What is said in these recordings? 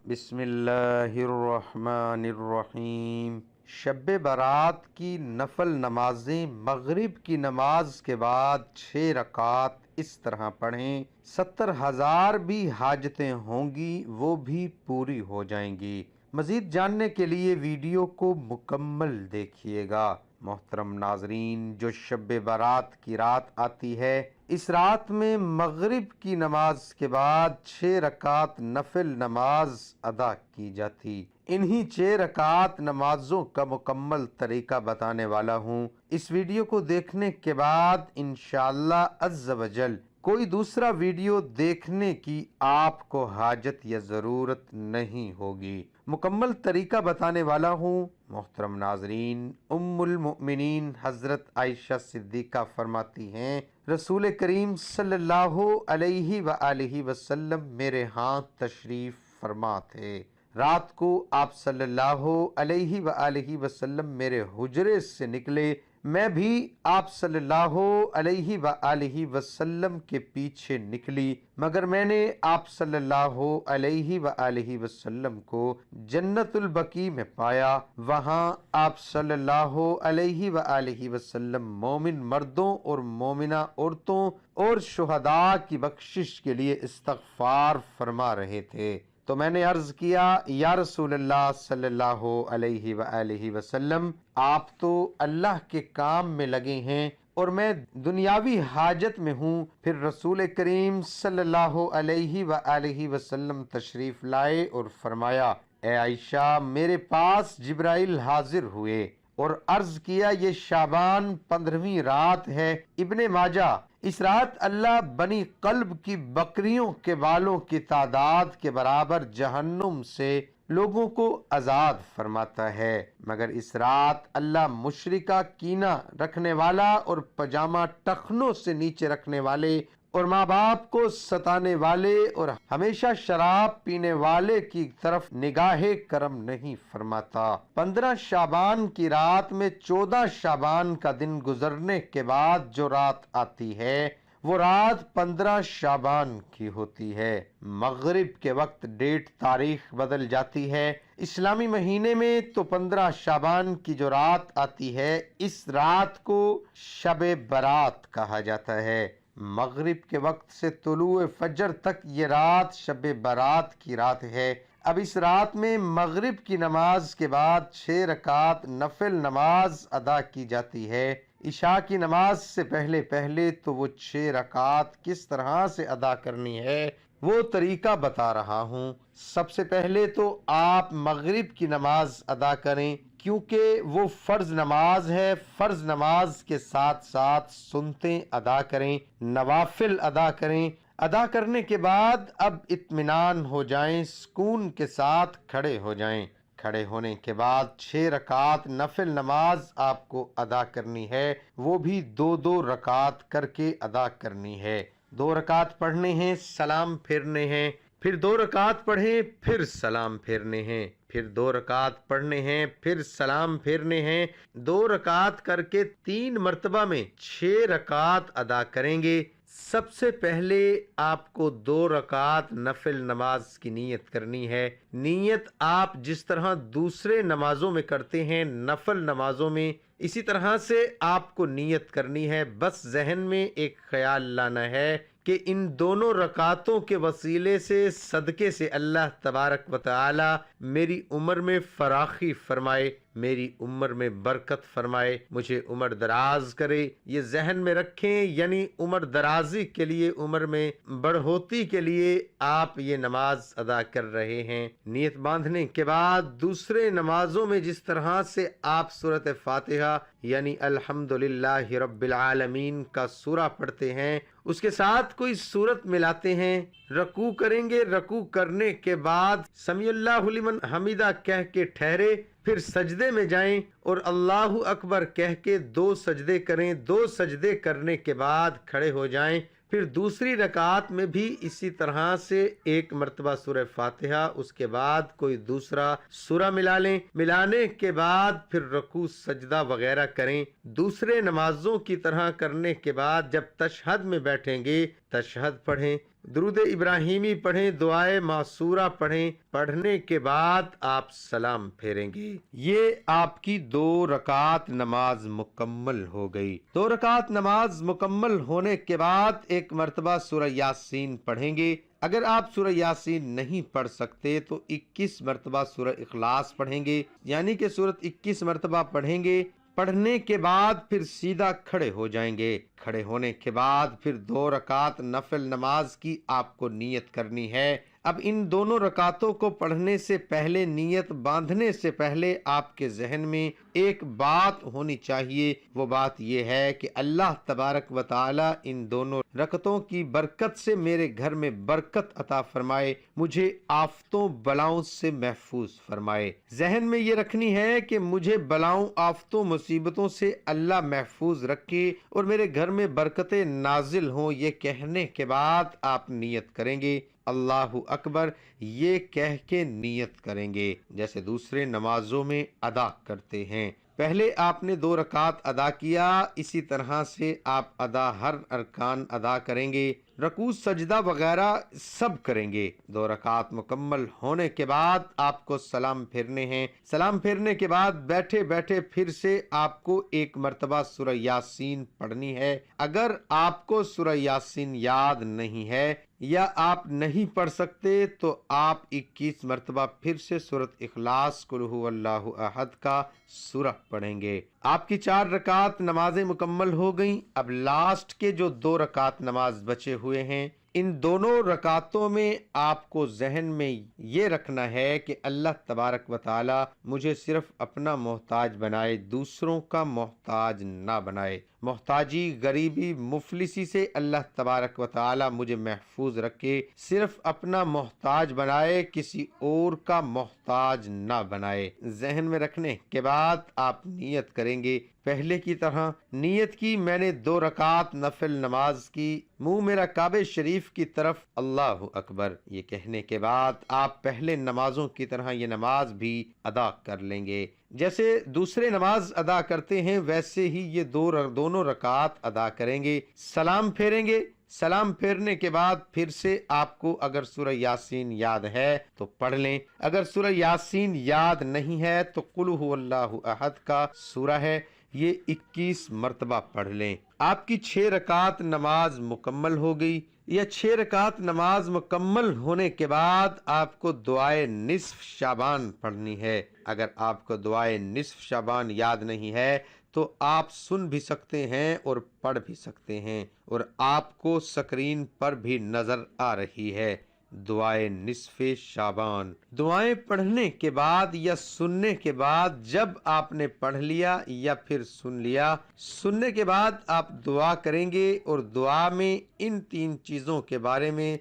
بسم اللہ الرحمن الرحیم۔ شب برات کی نفل نمازیں مغرب کی نماز کے بعد 6 رکعت اس طرح پڑھیں، 70,000 بھی حاجتیں ہوں گی وہ بھی پوری ہو جائیں گی۔ مزید جاننے کے لیے ویڈیو کو مکمل دیکھیے گا۔ محترم ناظرین، جو شب برات کی رات آتی ہے، اس رات میں مغرب کی نماز کے بعد 6 رکعت نفل نماز ادا کی جاتی۔ انہی 6 رکعت نمازوں کا مکمل طریقہ بتانے والا ہوں۔ اس ویڈیو کو دیکھنے کے بعد انشاءاللہ عز و جل کوئی دوسرا ویڈیو دیکھنے کی آپ کو حاجت یا ضرورت نہیں ہوگی۔ مکمل طریقہ بتانے والا ہوں۔ محترم ناظرین، ام المؤمنین حضرت عائشہ صدیقہ فرماتی ہیں، رسول کریم صلی اللہ علیہ وآلہ وسلم میرے ہاں تشریف فرما تھے۔ رات کو آپ صلی اللہ علیہ وآلہ وسلم میرے حجرے سے نکلے، میں بھی آپ صلی اللہ علیہ وآلہ وسلم کے پیچھے نکلی، مگر میں نے آپ صلی اللہ علیہ وآلہ وسلم کو جنت البقیع میں پایا۔ وہاں آپ صلی اللہ علیہ وآلہ وسلم مومن مردوں اور مومنہ عورتوں اور شہداء کی بخشش کے لیے استغفار فرما رہے تھے۔ تو میں نے عرض کیا، یا رسول اللہ صلی اللہ علیہ وآلہ وسلم، آپ تو اللہ کے کام میں لگے ہیں اور میں دنیاوی حاجت میں ہوں۔ پھر رسول کریم صلی اللہ علیہ وآلہ وسلم تشریف لائے اور فرمایا، اے عائشہ، میرے پاس جبرائیل حاضر ہوئے اور عرض کیا، یہ شعبان 15ویں رات ہے۔ ابن ماجہ، اس رات اللہ بنی قلب کی بکریوں کے بالوں کی تعداد کے برابر جہنم سے لوگوں کو آزاد فرماتا ہے، مگر اس رات اللہ مشرکہ کینہ رکھنے والا اور پجامہ ٹخنوں سے نیچے رکھنے والے اور ماں باپ کو ستانے والے اور ہمیشہ شراب پینے والے کی طرف نگاہ کرم نہیں فرماتا۔ 15 شعبان کی رات میں 14 شعبان کا دن گزرنے کے بعد جو رات آتی ہے وہ رات 15 شعبان کی ہوتی ہے۔ مغرب کے وقت ڈیٹ تاریخ بدل جاتی ہے۔ اسلامی مہینے میں تو 15 شعبان کی جو رات آتی ہے، اس رات کو شب برات کہا جاتا ہے۔ مغرب کے وقت سے طلوع فجر تک یہ رات شب برات کی رات ہے۔ اب اس رات میں مغرب کی نماز کے بعد 6 رکعت نفل نماز ادا کی جاتی ہے۔ عشاء کی نماز سے پہلے تو وہ 6 رکعت کس طرح سے ادا کرنی ہے وہ طریقہ بتا رہا ہوں۔ سب سے پہلے تو آپ مغرب کی نماز ادا کریں، کیونکہ وہ فرض نماز ہے۔ فرض نماز کے ساتھ ساتھ سنتیں ادا کریں، نوافل ادا کریں۔ ادا کرنے کے بعد اب اطمینان ہو جائیں، سکون کے ساتھ کھڑے ہو جائیں۔ کھڑے ہونے کے بعد 6 رکعت نفل نماز آپ کو ادا کرنی ہے، وہ بھی 2 رکعت کر کے ادا کرنی ہے۔ 2 رکعت پڑھنے ہیں، سلام پھیرنے ہیں، پھر 2 رکعت پڑھیں، پھر سلام پھیرنے ہیں، پھر 2 رکعت پڑھنے ہیں، پھر سلام پھیرنے ہیں۔ 2 رکعت کر کے 3 مرتبہ میں 6 رکعت ادا کریں گے۔ سب سے پہلے آپ کو 2 رکعت نفل نماز کی نیت کرنی ہے۔ نیت آپ جس طرح دوسرے نمازوں میں کرتے ہیں، نفل نمازوں میں، اسی طرح سے آپ کو نیت کرنی ہے۔ بس ذہن میں ایک خیال لانا ہے کہ ان دونوں رکعتوں کے وسیلے سے، صدقے سے اللہ تبارک و تعالی میری عمر میں فراخی فرمائے، میری عمر میں برکت فرمائے، مجھے عمر دراز کرے۔ یہ ذہن میں رکھیں، یعنی عمر درازی کے لیے، عمر میں بڑھوتی کے لیے آپ یہ نماز ادا کر رہے ہیں۔ نیت باندھنے کے بعد دوسرے نمازوں میں جس طرح سے آپ سورۃ فاتحہ یعنی الحمدللہ رب العالمین کا سورہ پڑھتے ہیں، اس کے ساتھ کوئی سورت ملاتے ہیں، رکوع کریں گے، رکوع کرنے کے بعد سمیع اللہ لمن حمیدہ کہہ کے ٹھہرے، پھر سجدے میں جائیں اور اللہ اکبر کہہ کے 2 سجدے کریں۔ 2 سجدے کرنے کے بعد کھڑے ہو جائیں۔ پھر دوسری رکعت میں بھی اسی طرح سے 1 مرتبہ سورہ فاتحہ، اس کے بعد کوئی دوسرا سورہ ملا لیں۔ ملانے کے بعد پھر رکوع سجدہ وغیرہ کریں۔ دوسرے نمازوں کی طرح کرنے کے بعد جب تشہد میں بیٹھیں گے تشہد پڑھیں، درود ابراہیمی پڑھیں، دعائے معصورہ پڑھیں، پڑھنے کے بعد آپ سلام پھیریں گے۔ یہ آپ کی 2 رکعت نماز مکمل ہو گئی۔ 2 رکعت نماز مکمل ہونے کے بعد ایک مرتبہ سورہ یاسین پڑھیں گے۔ اگر آپ سورہ یاسین نہیں پڑھ سکتے تو 21 مرتبہ سورہ اخلاص پڑھیں گے، یعنی کہ سورت 21 مرتبہ پڑھیں گے۔ پڑھنے کے بعد پھر سیدھا کھڑے ہو جائیں گے۔ کھڑے ہونے کے بعد پھر 2 رکعت نفل نماز کی آپ کو نیت کرنی ہے۔ اب ان دونوں رکعتوں کو پڑھنے سے پہلے، نیت باندھنے سے پہلے آپ کے ذہن میں ایک بات ہونی چاہیے۔ وہ بات یہ ہے کہ اللہ تبارک و تعالی ان دونوں رکعتوں کی برکت سے میرے گھر میں برکت عطا فرمائے، مجھے آفتوں بلاؤں سے محفوظ فرمائے۔ ذہن میں یہ رکھنی ہے کہ مجھے بلاؤں، آفتوں، مصیبتوں سے اللہ محفوظ رکھے اور میرے گھر میں برکتیں نازل ہوں۔ یہ کہنے کے بعد آپ نیت کریں گے، اللہ اکبر، یہ کہہ کے نیت کریں گے جیسے دوسرے نمازوں میں ادا کرتے ہیں۔ پہلے آپ نے 2 رکعت ادا کیا، اسی طرح سے آپ ہر ارکان ادا کریں گے، رکوع سجدہ وغیرہ سب کریں گے۔ 2 رکعت مکمل ہونے کے بعد آپ کو سلام پھیرنے ہیں۔ سلام پھیرنے کے بعد بیٹھے بیٹھے پھر سے آپ کو ایک مرتبہ سورہ یاسین پڑھنی ہے۔ اگر آپ کو سورہ یاسین یاد نہیں ہے یا آپ نہیں پڑھ سکتے تو آپ 21 مرتبہ پھر سے سورۃ اخلاص قل ھو اللہ احد کا سورہ پڑھیں گے۔ آپ کی 4 رکعت نمازیں مکمل ہو گئیں۔ اب لاسٹ کے جو 2 رکعت نماز بچے ہوئے ہیں، ان دونوں رکعتوں میں آپ کو ذہن میں یہ رکھنا ہے کہ اللہ تبارک و تعالی مجھے صرف اپنا محتاج بنائے، دوسروں کا محتاج نہ بنائے۔ محتاجی، غریبی، مفلسی سے اللہ تبارک و تعالی مجھے محفوظ رکھے، صرف اپنا محتاج بنائے، کسی اور کا محتاج نہ بنائے۔ ذہن میں رکھنے کے بعد آپ نیت کریں گے پہلے کی طرح۔ نیت کی میں نے 2 رکعت نفل نماز کی، منہ میرا کعبہ شریف کی طرف، اللہ اکبر، یہ کہنے کے بعد آپ پہلے نمازوں کی طرح یہ نماز بھی ادا کر لیں گے۔ جیسے دوسرے نماز ادا کرتے ہیں ویسے ہی یہ دونوں رکعت ادا کریں گے، سلام پھیریں گے۔ سلام پھیرنے کے بعد پھر سے آپ کو اگر سورہ یاسین یاد ہے تو پڑھ لیں، اگر سورہ یاسین یاد نہیں ہے تو قل ھو اللہ احد کا سورہ ہے، یہ 21 مرتبہ پڑھ لیں۔ آپ کی 6 رکعت نماز مکمل ہو گئی۔ یہ 6 رکعت نماز مکمل ہونے کے بعد آپ کو دعائے نصف شعبان پڑھنی ہے۔ اگر آپ کو دعائے نصف شعبان یاد نہیں ہے تو آپ سن بھی سکتے ہیں اور پڑھ بھی سکتے ہیں، اور آپ کو سکرین پر بھی نظر آ رہی ہے دعائے نصف شعبان۔ دعائیں پڑھنے کے بعد یا سننے کے بعد، جب آپ نے پڑھ لیا یا پھر سن لیا، سننے کے بعد آپ دعا کریں گے اور دعا میں ان 3 چیزوں کے بارے میں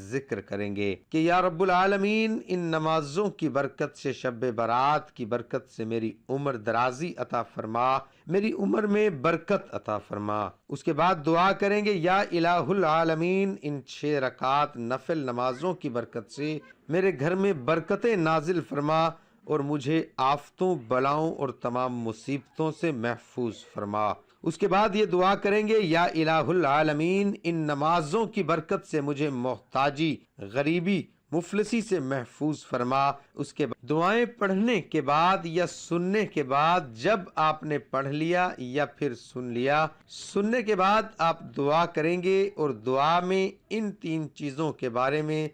ذکر کریں گے کہ یا رب العالمین، ان نمازوں کی برکت سے، شب برات کی برکت سے میری عمر درازی عطا فرما، میری عمر میں برکت عطا فرما۔ اس کے بعد دعا کریں گے یا الہ العالمین، ان 6 رکعت نفل نمازوں کی برکت سے میرے گھر میں برکتیں نازل فرما اور مجھے آفتوں، بلاؤں اور تمام مصیبتوں سے محفوظ فرما۔ اس کے بعد یہ دعا کریں گے یا الہ العالمین، ان نمازوں کی برکت سے مجھے محتاجی، غریبی، مفلسی سے محفوظ فرما۔ اس کے بعد دعائیں پڑھنے کے بعد یا سننے کے بعد، جب آپ نے پڑھ لیا یا پھر سن لیا، سننے کے بعد آپ دعا کریں گے اور دعا میں ان 3 چیزوں کے بارے میں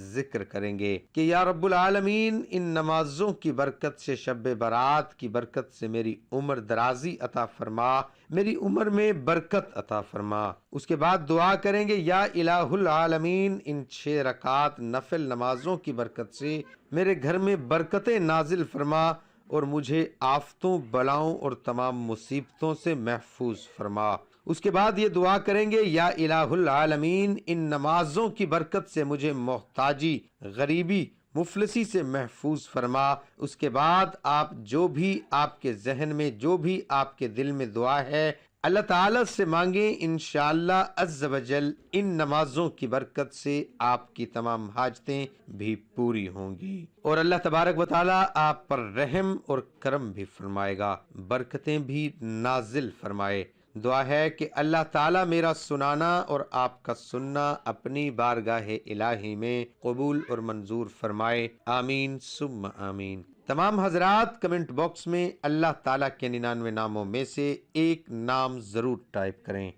ذکر کریں گے کہ یا رب العالمین، ان نمازوں کی برکت سے، شب برات کی برکت سے میری عمر درازی عطا فرما، میری عمر میں برکت عطا فرما۔ اس کے بعد دعا کریں گے یا الہ العالمین، ان 6 رکعت نفل نمازوں کی برکت سے میرے گھر میں برکتیں نازل فرما اور مجھے آفتوں، بلاؤں اور تمام مصیبتوں سے محفوظ فرما۔ اس کے بعد یہ دعا کریں گے یا الہ العالمین، ان نمازوں کی برکت سے مجھے محتاجی، غریبی، مفلسی سے محفوظ فرما۔ اس کے بعد آپ جو بھی آپ کے ذہن میں، جو بھی آپ کے دل میں دعا ہے، اللہ تعالیٰ سے مانگیں، انشاءاللہ عز و جل ان نمازوں کی برکت سے آپ کی تمام حاجتیں بھی پوری ہوں گی اور اللہ تبارک و تعالیٰ آپ پر رحم اور کرم بھی فرمائے گا، برکتیں بھی نازل فرمائے۔ دعا ہے کہ اللہ تعالیٰ میرا سنانا اور آپ کا سننا اپنی بارگاہ الہی میں قبول اور منظور فرمائے، آمین ثم آمین۔ تمام حضرات کمنٹ باکس میں اللہ تعالیٰ کے 99 ناموں میں سے ایک نام ضرور ٹائپ کریں۔